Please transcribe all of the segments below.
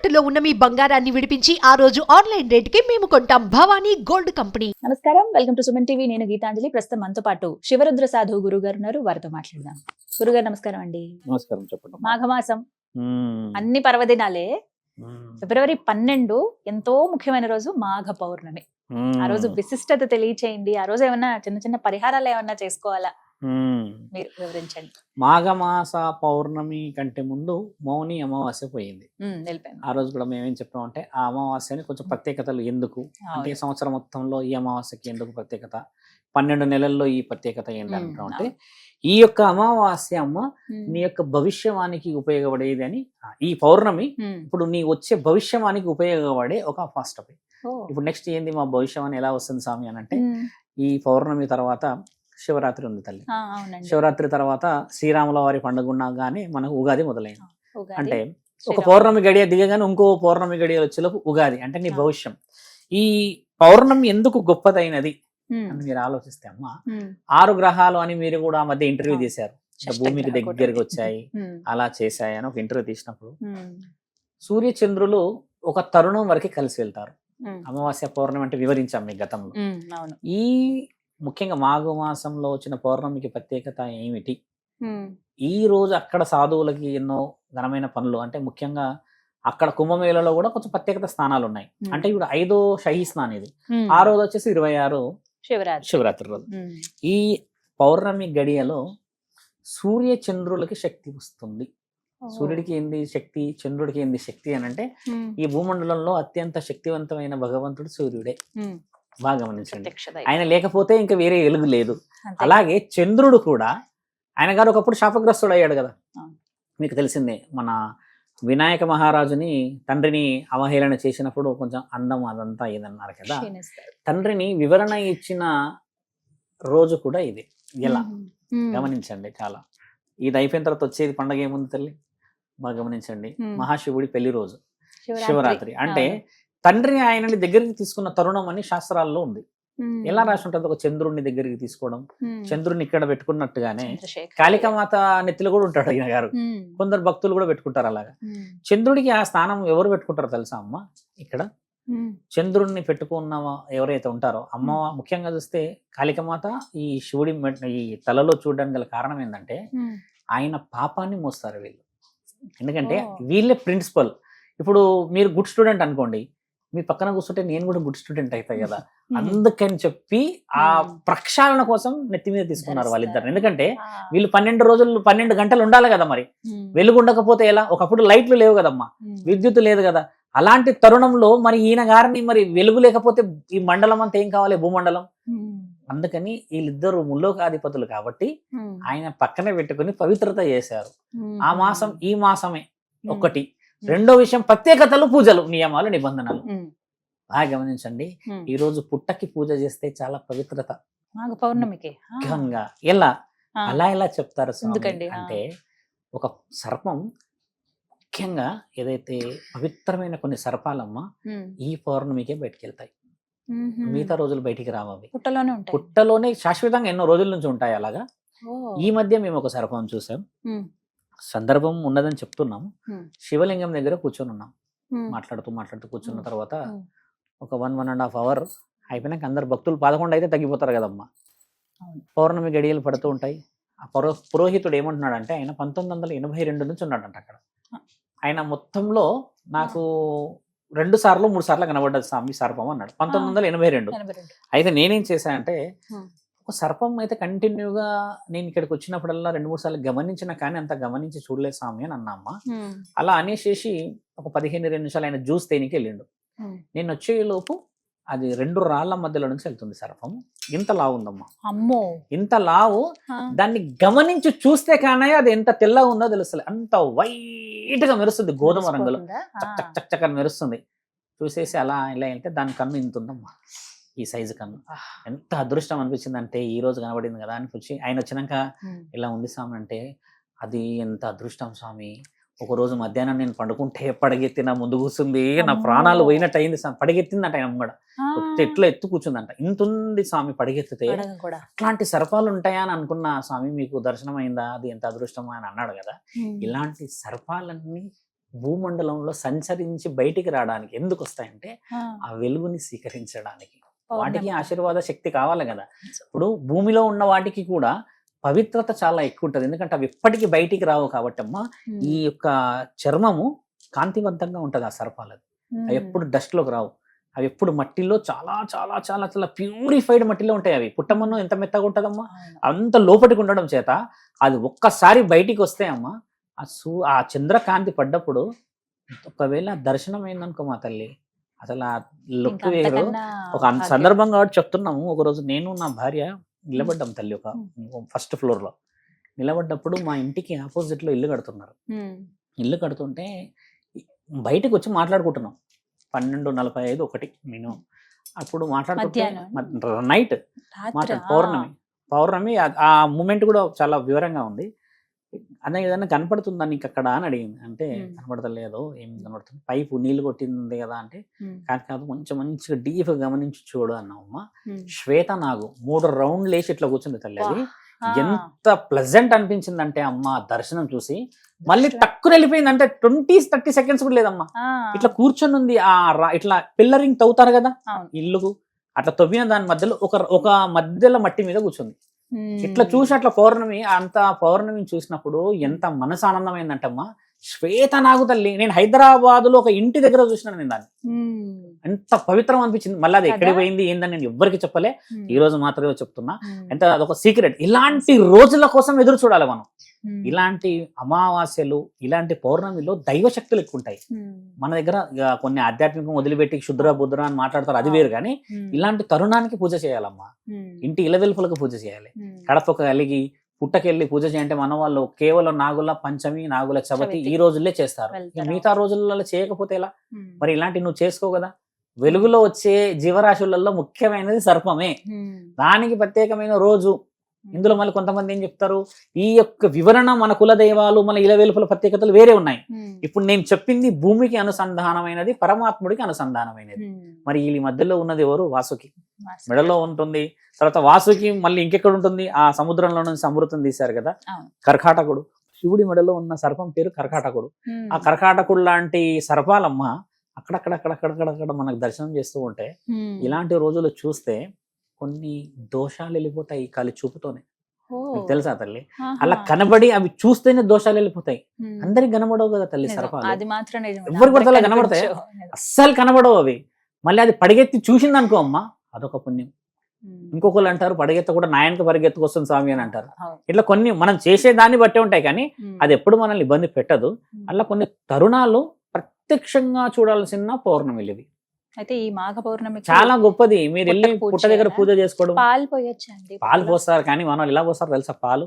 తాకట్టులో ఉన్న మీ బంగారాన్ని విడిపించి ఆ రోజు ఆన్లైన్ రేటుకి మేము కొంటాం. Bhavani gold company. నమస్కారం, వెల్కమ్ టు సుమన్ టీవీ. నేను గీతాంజలి. ప్రస్తుతం మనతో పాటు శివరుద్ర సాధువు గురువు గారు ఉన్నారు. వారితో మాట్లాడదాం. గురుగారు నమస్కారం అండి. నమస్కారం, చెప్పండి. మాఘమాసం అన్ని పర్వదినాలే. ఫిబ్రవరి 12 ఎంతో ముఖ్యమైన రోజు మాఘ పౌర్ణమి. ఆ రోజు విశిష్టత తెలియచేయండి. ఆ రోజు ఏమన్నా చిన్న చిన్న పరిహారాలు ఏమన్నా చేసుకోవాలా మీరు వివరించండి. మాఘమాస పౌర్ణమి కంటే ముందు మౌని అమావాస్య పోయింది. ఆ రోజు కూడా మేము ఏం చెప్పామంటే ఆ అమావాస్యని కొంచెం ప్రత్యేకతలు ఎందుకు అంటే సంవత్సరం మొత్తంలో ఈ అమావాస్యకి ఎందుకు ప్రత్యేకత, 12 నెలల్లో ఈ ప్రత్యేకత ఏంటంటే ఈ యొక్క అమావాస్య అమ్మ నీ యొక్క భవిష్యవానికి ఉపయోగపడేది అని. ఈ పౌర్ణమి ఇప్పుడు నీ వచ్చే భవిష్యవానికి ఉపయోగపడే ఒక ఫస్ట్ టాపిక్. ఇప్పుడు నెక్స్ట్ ఏంది మా భవిష్యవాణి ఎలా వస్తుంది స్వామి అని అంటే ఈ పౌర్ణమి తర్వాత శివరాత్రి ఉంది తల్లి. శివరాత్రి తర్వాత శ్రీరాముల వారి పండుగ ఉండగానే మనకు ఉగాది మొదలైంది. అంటే ఒక పౌర్ణమి గడియ దిగగానే ఇంకో పౌర్ణమి గడియ వచ్చేలోపు ఉగాది అంటే నీ భవిష్యం. ఈ పౌర్ణమి ఎందుకు గొప్పదైనది అని మీరు ఆలోచిస్తే అమ్మా 6 గ్రహాలు అని మీరు కూడా ఆ మధ్య ఇంటర్వ్యూ చేశారు. భూమికి దగ్గరగా వచ్చాయి అలా చేశాయి అని ఒక ఇంటర్వ్యూ తీసినప్పుడు సూర్య చంద్రులు ఒక తరుణం వరకు కలిసి వెళ్తారు. అమావాస్య పౌర్ణమి అంటే వివరించాం మీ గతంలో. ఈ ముఖ్యంగా మాఘమాసంలో వచ్చిన పౌర్ణమికి ప్రత్యేకత ఏమిటి? ఈ రోజు అక్కడ సాధువులకి ఎన్నో ఘనమైన పనులు అంటే ముఖ్యంగా అక్కడ కుంభమేళలో కూడా కొంచెం ప్రత్యేకత స్థానాలు ఉన్నాయి. అంటే ఇప్పుడు 5వ షహీ స్నానం ఇది, ఆ రోజు వచ్చేసి 26 శివరాత్రి రోజు. ఈ పౌర్ణమి గడియలో సూర్య చంద్రులకి శక్తి వస్తుంది. సూర్యుడికి ఏంది శక్తి, చంద్రుడికి ఏంది శక్తి అని అంటే ఈ భూమండలంలో అత్యంత శక్తివంతమైన భగవంతుడు సూర్యుడే. బాగా గమనించండి, ఆయన లేకపోతే ఇంకా వేరే వెలుగు లేదు. అలాగే చంద్రుడు కూడా ఆయన గారు ఒకప్పుడు శాపగ్రస్తుడు అయ్యాడు కదా, మీకు తెలిసిందే. మన వినాయక మహారాజుని తండ్రిని అవహేళన చేసినప్పుడు కొంచెం అందం అదంతా ఇదన్నారు కదా. తండ్రిని వివరణ ఇచ్చిన రోజు కూడా ఇది. ఎలా గమనించండి, చాలా ఇది అయిపోయిన తర్వాత వచ్చేది పండగ ఏముంది తల్లి బాగా గమనించండి. మహాశివుడి పెళ్లి రోజు శివరాత్రి. అంటే తండ్రిని ఆయనని దగ్గరికి తీసుకున్న తరుణం అని శాస్త్రాల్లో ఉంది. ఎలా రాసి ఉంటుంది? ఒక చంద్రుడిని దగ్గరికి తీసుకోవడం, చంద్రుడిని ఇక్కడ పెట్టుకున్నట్టుగానే కాళికామాత నెత్తిలో కూడా ఉంటాడు ఆయన గారు. కొందరు భక్తులు కూడా పెట్టుకుంటారు అలాగా. చంద్రుడికి ఆ స్థానం ఎవరు పెట్టుకుంటారో తెలుసా అమ్మ? ఇక్కడ చంద్రుడిని పెట్టుకున్న ఎవరైతే ఉంటారో అమ్మ, ముఖ్యంగా చూస్తే కాళికామాత ఈ శివుడి ఈ తలలో చూడడానికి గల కారణం ఏంటంటే ఆయన పాపాన్ని మోస్తారు వీళ్ళు. ఎందుకంటే వీళ్ళే ప్రిన్సిపల్. ఇప్పుడు మీరు గుడ్ స్టూడెంట్ అనుకోండి, మీ పక్కన కూర్చుంటే నేను కూడా గుడ్ స్టూడెంట్ అవుతాయి కదా. అందుకని చెప్పి ఆ ప్రక్షాళన కోసం నెత్తి మీద తీసుకున్నారు వాళ్ళిద్దరు. ఎందుకంటే వీళ్ళు 12 గంటలు ఉండాలి కదా, మరి వెలుగు ఉండకపోతే ఎలా? ఒకప్పుడు లైట్లు లేవు కదమ్మా, విద్యుత్ లేదు కదా. అలాంటి తరుణంలో మరి ఈయన గారిని మరి వెలుగు లేకపోతే ఈ మండలం అంతా ఏం కావాలి? భూమండలం. అందుకని వీళ్ళిద్దరు ముల్లోకాధిపతులు కాబట్టి ఆయన పక్కనే పెట్టుకుని పవిత్రత చేశారు. ఆ మాసం ఈ మాసమే ఒకటి. రెండో విషయం ప్రత్యేకతలు, పూజలు, నియమాలు, నిబంధనలు బాగా గమనించండి. ఈ రోజు పుట్టకి పూజ చేస్తే చాలా పవిత్రత. పౌర్ణమికి ఎలా ఎలా చెప్తారు అంటే ఒక సర్పం ముఖ్యంగా ఏదైతే పవిత్రమైన కొన్ని సర్పాలమ్మ ఈ పౌర్ణమికే బయటికి వెళ్తాయి. మిగతా రోజులు బయటికి రావవి. పుట్టలోనే శాశ్వతంగా ఎన్నో రోజుల నుంచి ఉంటాయి అలాగా. ఈ మధ్య మేము ఒక సర్పం చూసాం. సందర్భం ఉన్నదని చెప్తున్నాము. శివలింగం దగ్గర కూర్చొని ఉన్నాం, మాట్లాడుతూ కూర్చున్న తర్వాత ఒక 1.5 అవర్ అయిపోయినాక అందరు భక్తులు 11 అయితే తగ్గిపోతారు కదమ్మా. పౌర్ణమి గడియలు పడుతూ ఉంటాయి. ఆ పురోహితుడు ఏమంటున్నాడంటే ఆయన 1982 నుంచి ఉన్నాడంట అక్కడ. ఆయన మొత్తంలో నాకు 2 సార్లు 3 సార్లు కనబడ్డది స్వామి సర్పం అన్నాడు. 1982. అయితే నేనేం చేశానంటే ఒక సర్పం అయితే కంటిన్యూగా నేను ఇక్కడికి వచ్చినప్పుడల్లా 2-3 సార్లు గమనించిన, కానీ అంత గమనించి చూడలేదు స్వామి అని అన్నామ్మా. అలా అనేసేసి ఒక 15-20 నిమిషాలు ఆయన జ్యూస్ తేనికి వెళ్ళిండు. నేను వచ్చేలోపు అది 2 రాళ్ల మధ్యలో నుంచి వెళ్తుంది సర్పం. ఇంత లావు ఉందమ్మా, అమ్మో ఇంత లావు. దాన్ని గమనించి చూస్తే కానీ అది ఎంత తెల్లగా ఉందో తెలుస్తుంది. అంత వైట్ గా మెరుస్తుంది, గోధుమ రంగులో చక్ చక్ చక్ అని మెరుస్తుంది. చూసేసి అలా ఇలా వెళ్తే దాని కన్ను ఇంత ఉందమ్మా, ఈ సైజు కన్ను. ఎంత అదృష్టం అనిపించింది అంటే ఈ రోజు కనబడింది కదా అనిపించి ఆయన వచ్చినాక ఇలా ఉంది స్వామి అంటే అది ఎంత అదృష్టం స్వామి. ఒక రోజు మధ్యాహ్నం నేను పండుకుంటే పడగెత్తి నా ముందు కూర్చుంది, నా ప్రాణాలు పోయినట్టు అయింది. పడగెత్తిందంట ఆయన అమ్మడ, ఎట్లా ఎత్తు కూర్చుందంట. ఇంత ఉంది స్వామి పడగెత్తితే. అట్లాంటి సర్పాలు ఉంటాయా అని అనుకున్నా స్వామి, మీకు దర్శనం అయిందా? అది ఎంత అదృష్టమా అని అన్నాడు కదా. ఇలాంటి సర్పాలన్నీ భూమండలంలో సంచరించి బయటికి రావడానికి ఎందుకు వస్తాయంటే ఆ వెలుగుని స్వీకరించడానికి. వాటికి ఆశీర్వాద శక్తి కావాలి కదా. ఇప్పుడు భూమిలో ఉన్న వాటికి కూడా పవిత్రత చాలా ఎక్కువ ఉంటుంది, ఎందుకంటే అవి ఎప్పటికీ బయటికి రావు కాబట్టి అమ్మ. ఈ యొక్క చర్మము కాంతివంతంగా ఉంటది ఆ సర్పాలది. అవి ఎప్పుడు డస్ట్ లోకి రావు, అవి ఎప్పుడు మట్టిలో చాలా చాలా చాలా చాలా ప్యూరిఫైడ్ మట్టిలో ఉంటాయి. అవి పుట్టమన్ను ఎంత మెత్తగా ఉంటదమ్మా, అంత లోపలికి ఉండడం చేత అది ఒక్కసారి బయటికి వస్తే అమ్మ, ఆ చంద్రకాంతి పడ్డప్పుడు ఒకవేళ దర్శనం అయిందనుకో మా తల్లి, అసలు ఆ లుక్ వేరు. ఒక సందర్భం కాబట్టి చెప్తున్నాము. ఒకరోజు నేను నా భార్య నిలబడ్డాం తల్లి, ఒక ఫస్ట్ ఫ్లోర్ లో నిలబడ్డప్పుడు మా ఇంటికి ఆపోజిట్ లో ఇల్లు కడుతున్నారు. ఇల్లు కడుతుంటే బయటకు వచ్చి మాట్లాడుకుంటున్నాం 12:45 1 మినిమం. అప్పుడు మాట్లాడుకుంటే నైట్ పౌర్ణమి ఆ మూమెంట్ కూడా చాలా వివరంగా ఉంది. అదే ఏదైనా కనపడుతుందా నీకు అక్కడ అని అడిగింది. అంటే కనపడతలేదు, ఏం కనపడుతుంది, పైపు నీళ్లు కొట్టింది కదా అంటే కాదు కొంచెం మంచిగా డీప్ గమనించి చూడు అన్నావమ్మా. శ్వేత నాగు 3 రౌండ్లు వేసి ఇట్లా కూర్చుంది తల్లి. అది ఎంత ప్లెజెంట్ అనిపించింది అంటే అమ్మ, దర్శనం చూసి మళ్ళీ టక్కున వెళ్ళిపోయింది. అంటే 20-30 సెకండ్స్ కూడా లేదమ్మా, ఇట్లా కూర్చొని ఉంది. ఇట్లా పిల్లరింగ్ తవ్వుతారు కదా ఇల్లుకు, అట్లా తవ్విన దాని మధ్యలో ఒక మధ్యలో మట్టి మీద కూర్చుంది. ఇట్లా చూసి అట్లా పౌర్ణమిని చూసినప్పుడు ఎంత మనసు ఆనందమైందంటమ్మా. శ్వేత నాగు తల్లి. నేను హైదరాబాద్ లో ఒక ఇంటి దగ్గర చూసినాను నేను దాన్ని, ఎంత పవిత్రం అనిపించింది. మళ్ళీ అది ఎక్కడికి పోయింది ఏందని నేను ఎవ్వరికి చెప్పలే, ఈ రోజు మాత్రమే చెప్తున్నా. ఎంత అదొక సీక్రెట్. ఇలాంటి రోజుల కోసం ఎదురు చూడాలి మనం. ఇలాంటి అమావాస్యలు, ఇలాంటి పౌర్ణమిలో దైవ శక్తులు ఎక్కువ ఉంటాయి మన దగ్గర. కొన్ని ఆధ్యాత్మికం వదిలిపెట్టి శుద్ర బుద్ర అని మాట్లాడతారు, అది వేరు. కానీ ఇలాంటి తరుణానికి పూజ చేయాలమ్మా. ఇంటి ఇలవెల్పులకు పూజ చేయాలి. కడప కలిగి పుట్టకెళ్ళి పూజ చేయంటే మన వాళ్ళు కేవలం నాగుల పంచమి, నాగుల చవితి ఈ రోజుల్లో చేస్తారు. మిగతా రోజులలో చేయకపోతే ఎలా? మరి ఇలాంటి నువ్వు చేసుకో కదా. వెలుగులో వచ్చే జీవరాశులలో ముఖ్యమైనది సర్పమే, దానికి ప్రత్యేకమైన రోజు. ఇందులో మళ్ళీ కొంతమంది ఏం చెప్తారు, ఈ యొక్క వివరణ మన కుల దైవాలు, మన ఇలవేలుపుల ప్రత్యేకతలు వేరే ఉన్నాయి. ఇప్పుడు నేను చెప్పింది భూమికి అనుసంధానమైనది, పరమాత్ముడికి అనుసంధానమైనది. మరి ఈ మధ్యలో ఉన్నది ఎవరు? వాసుకి మెడలో ఉంటుంది. తర్వాత వాసుకి మళ్ళీ ఇంకెక్కడ ఉంటుంది? ఆ సముద్రంలో నుంచి అమృతం తీశారు కదా, కర్కాటకుడు. శివుడి మెడలో ఉన్న సర్పం పేరు కర్కాటకుడు. ఆ కర్కాటకుడు లాంటి సర్పాలమ్మ అక్కడక్కడ మనకు దర్శనం చేస్తూ ఉంటే, ఇలాంటి రోజులు చూస్తే కొన్ని దోషాలు వెళ్ళిపోతాయి కలి చూపుతోనే. తెలుసా తల్లి? అలా కనబడి అవి చూస్తేనే దోషాలు వెళ్ళిపోతాయి. అందరికి కనబడవు కదా తల్లి సర్పాలు, ఎవరికి పడితే అలా కనబడతాయి, అస్సలు కనబడవు అవి. మళ్ళీ అది పడిగెత్తి చూసింది అనుకో అమ్మ, అదొక పుణ్యం. ఇంకొకరు అంటారు పడిగెత్త కూడా నాయనకి పరిగెత్తుకొస్తుంది స్వామి అని అంటారు. ఇట్లా కొన్ని మనం చేసే దాన్ని బట్టే ఉంటాయి, కానీ అది ఎప్పుడు మనల్ని ఇబ్బంది పెట్టదు. అలా కొన్ని తరుణాలు ప్రత్యక్షంగా చూడాల్సిన పౌర్ణమిలు ఇవి. అయితే ఈ మాఘ పౌర్ణమి చాలా గొప్పది. మీరు వెళ్ళి పుట్ట దగ్గర పూజ చేసుకోవడం. పాలు పోయొచ్చండి? పాలు పోస్తారు, కానీ మనం ఎలా పోస్తారు తెలుసా? పాలు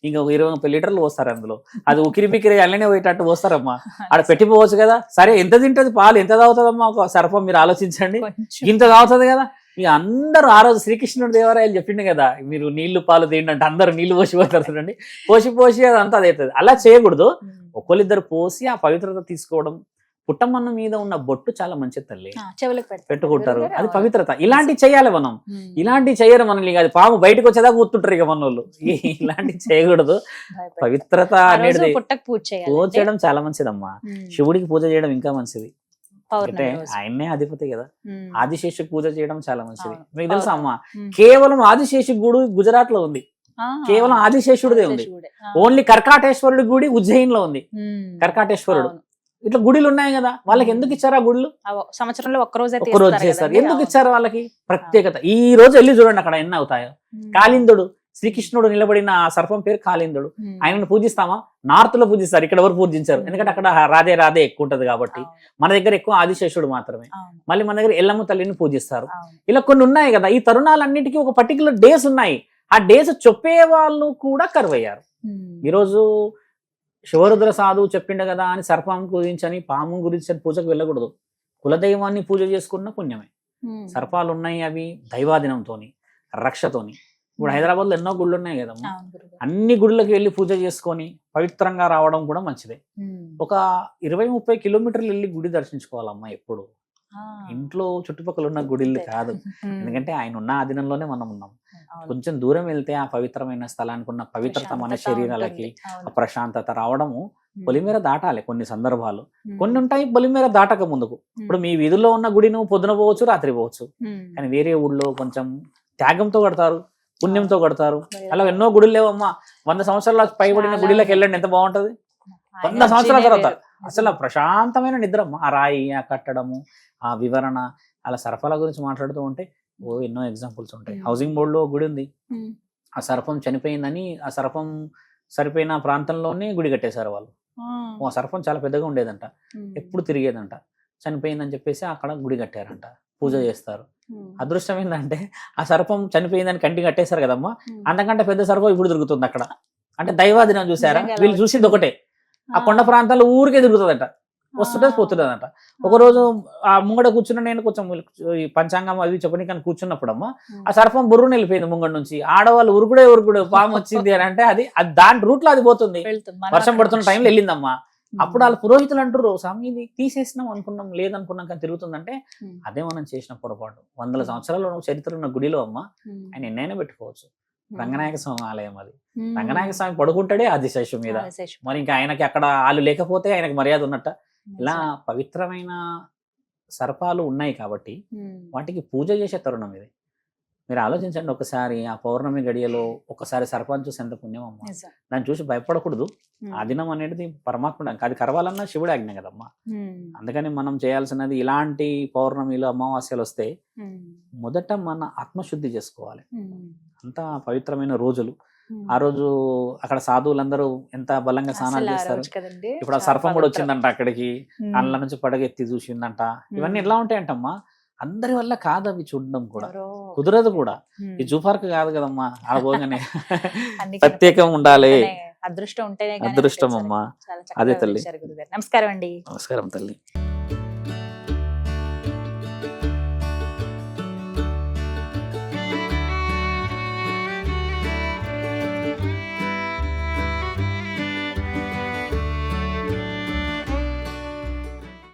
ఇంకా 20 లీటర్లు పోస్తారు అందులో. అది ఉకిరి పికిరి అల్లనే పోయేటట్టు పోస్తారమ్మా. ఆడ పెట్టిపోవచ్చు కదా. సరే ఎంత తింటది పాలు, ఎంత తాగుతుందమ్మా ఒక సర్పం? మీరు ఆలోచించండి, ఇంత తాగుతుంది కదా. ఇక అందరూ ఆ రోజు శ్రీకృష్ణుడు దేవరాయలు చెప్పిండు కదా, మీరు నీళ్లు పాలు తిండి అంటే అందరూ నీళ్లు పోసిపోతారు చూడండి. పోసి అదంతా అదవుతుంది. అలా చేయకూడదు. ఒకళ్ళిద్దరు పోసి ఆ పవిత్రత తీసుకోవడం. పుట్టమన్ను మీద ఉన్న బొట్టు చాలా మంచిది తల్లి, పెట్టుకుంటారు, అది పవిత్రత. ఇలాంటివి చేయాలి మనం. ఇలాంటివి చేయరు మనల్ని. అది పాము బయటకు వచ్చేదా కూర్చుంటారు ఇక మన వాళ్ళు. ఇలాంటివి చేయకూడదు. పవిత్రత అనేది పూజ చేయడం చాలా మంచిదమ్మా. శివుడికి పూజ చేయడం ఇంకా మంచిది. అంటే ఆయన్నే అధిపతి కదా. ఆదిశేషుకి పూజ చేయడం చాలా మంచిది. మీకు తెలుసా అమ్మా, కేవలం ఆదిశేషు గుడి గుజరాత్ లో ఉంది. కేవలం ఆదిశేషుడిదే ఉంది. ఓన్లీ కర్కాటేశ్వరుడి గుడి ఉజ్జయిన్ లో ఉంది. కర్కాటేశ్వరుడు ఇట్లా గుడిలు ఉన్నాయి కదా, వాళ్ళకి ఎందుకు ఇచ్చారు ఆ గుళ్ళు? సంవత్సరంలో ఒక్కరోజు చేస్తారు. ఎందుకు ఇచ్చారు వాళ్ళకి? ప్రత్యేకత. ఈ రోజు వెళ్ళి చూడండి అక్కడ ఎన్ని అవుతాయో. కాళిందుడు, శ్రీకృష్ణుడు నిలబడిన ఆ సర్పం పేరు కాళిందుడు. ఆయనను పూజిస్తామా? నార్త్ లో పూజిస్తారు, ఇక్కడ ఎవరు పూజించారు. ఎందుకంటే అక్కడ రాధే ఎక్కువ ఉంటది కాబట్టి. మన దగ్గర ఎక్కువ ఆదిశేషుడు మాత్రమే. మళ్ళీ మన దగ్గర ఎల్లమ్మ తల్లిని పూజిస్తారు. ఇలా కొన్ని ఉన్నాయి కదా. ఈ తరుణాలన్నిటికీ ఒక పర్టికులర్ డేస్ ఉన్నాయి. ఆ డేస్ చెప్పే వాళ్ళు కూడా కరువయ్యారు. ఈరోజు శివరుద్ర సాధువు చెప్పిండు కదా అని సర్పం గురించి అని, పాము గురించి అని పూజకు వెళ్ళకూడదు. కులదైవాన్ని పూజ చేసుకున్న పుణ్యమే. సర్పాలు ఉన్నాయి, అవి దైవాధీనంతోని, రక్షతోని. ఇప్పుడు హైదరాబాద్ లో ఎన్నో గుళ్ళు ఉన్నాయి కదమ్మా. అన్ని గుళ్ళకి వెళ్ళి పూజ చేసుకొని పవిత్రంగా రావడం కూడా మంచిదే. ఒక 20-30 కిలోమీటర్లు వెళ్ళి గుడి దర్శించుకోవాలమ్మా ఎప్పుడు. ఇంట్లో చుట్టుపక్కల ఉన్న గుడిళ్ళు కాదు. ఎందుకంటే ఆయన ఉన్న ఆధీనంలోనే మనం ఉన్నాం. కొంచెం దూరం వెళ్తే ఆ పవిత్రమైన స్థలానికి ఉన్న పవిత్రత మన శరీరాలకి, ఆ ప్రశాంతత రావడము పొలిమేర దాటాలి కొన్ని సందర్భాలు, కొన్ని ఉంటాయి పొలిమేర దాటక ముందుకు. ఇప్పుడు మీ వీధుల్లో ఉన్న గుడి నువ్వు పొద్దున పోవచ్చు, రాత్రి పోవచ్చు, కానీ వేరే ఊళ్ళో కొంచెం త్యాగంతో కడతారు, పుణ్యంతో కడతారు. అలా ఎన్నో గుడులు లేవమ్మా, 100 సంవత్సరాల పైబడిన గుడిలోకి వెళ్ళండి, ఎంత బాగుంటది. 100 సంవత్సరాల తర్వాత అసలు ప్రశాంతమైన నిద్ర అమ్మా. ఆ రాయి, ఆ కట్టడము, ఆ వివరణ, అలా సర్పాల గురించి మాట్లాడుతూ ఉంటే ఎన్నో ఎగ్జాంపుల్స్ ఉంటాయి. హౌసింగ్ బోర్డ్ లో గుడి ఉంది, ఆ సర్పం చనిపోయిందని ఆ సర్పం సరిపోయిన ప్రాంతంలోనే గుడి కట్టేశారు వాళ్ళు. ఆ సర్పం చాలా పెద్దగా ఉండేదంట, ఎప్పుడు తిరిగేదంట, చనిపోయిందని చెప్పేసి అక్కడ గుడి కట్టారంట, పూజ చేస్తారు. అదృష్టం ఏంటంటే ఆ సర్పం చనిపోయిందని కంటి కట్టేశారు కదమ్మా, అంతకంటే పెద్ద సర్పం ఇప్పుడు తిరుగుతుంది అక్కడ. అంటే దైవాధీనం చూసారా, వీళ్ళు చూసింది ఒకటే, ఆ కొండ ప్రాంతాల్లో ఊరికే తిరుగుతుందట, వస్తుంటే పోతుందంట. ఒకరోజు ఆ ముంగడ కూర్చున్న నేను కొంచెం ఈ పంచాంగం అవి చెప్పని కూర్చున్నప్పుడు అమ్మా ఆ సర్పం బుర్రుని వెళ్ళిపోయింది ముంగడ నుంచి. ఆడవాళ్ళు ఉరుకుడే పాము వచ్చింది అని అంటే అది దాని రూట్ లో అది పోతుంది, వర్షం పడుతున్న టైంలో వెళ్ళిందమ్మా. అప్పుడు వాళ్ళ పురోహితులు అంటారు, స్వామి ఇది తీసేసినాం అనుకున్నాం, లేదనుకున్నాం కానీ తిరుగుతుందంటే అదే మనం చేసిన పొరపాటు. 100 సంవత్సరాలు చరిత్ర ఉన్న గుడిలో అమ్మా ఆయన ఎన్నైనా పెట్టుకోవచ్చు. రంగనాయక స్వామి ఆలయం అది, రంగనాయక స్వామి పడుకుంటాడే ఆదిశేషం మీద, మరి ఇంకా ఆయనకి అక్కడ వాళ్ళు లేకపోతే ఆయనకి మర్యాద ఉన్నట్ట. ఇలా పవిత్రమైన సర్పాలు ఉన్నాయి కాబట్టి వాటికి పూజ చేసే తరుణం ఇది. మీరు ఆలోచించండి ఒకసారి, ఆ పౌర్ణమి గడియలో ఒకసారి సర్పాన్ని చూసి ఎంత పుణ్యం అమ్మా. దాన్ని చూసి భయపడకూడదు. ఆ దినం అనేది పరమాత్ముడు, అది కరవాలన్నా శివుడు ఆజ్ఞ కదమ్మా. అందుకని మనం చేయాల్సినది ఇలాంటి పౌర్ణమిలు అమావాస్యలు వస్తే మొదట మన ఆత్మశుద్ధి చేసుకోవాలి. అంత పవిత్రమైన రోజులు. ఆ రోజు అక్కడ సాధువులందరూ ఎంత బలంగా స్నానాలు చేస్తారు. ఇప్పుడు ఆ సర్పం కూడా వచ్చిందంట అక్కడికి, అందులో నుంచి పడగెత్తి చూసిందంట. ఇవన్నీ ఎట్లా ఉంటాయంటమ్మా, అందరి వల్ల కాదు అవి చూడడం కూడా, కుదరదు కూడా. ఈ జూ పార్క్ కాదు కదమ్మా, ఆ పోగానే ప్రత్యేకం ఉండాలి, అదృష్టం ఉంటేనే. అదృష్టం అమ్మా. అదే తల్లి. నమస్కారం అండి. నమస్కారం తల్లి.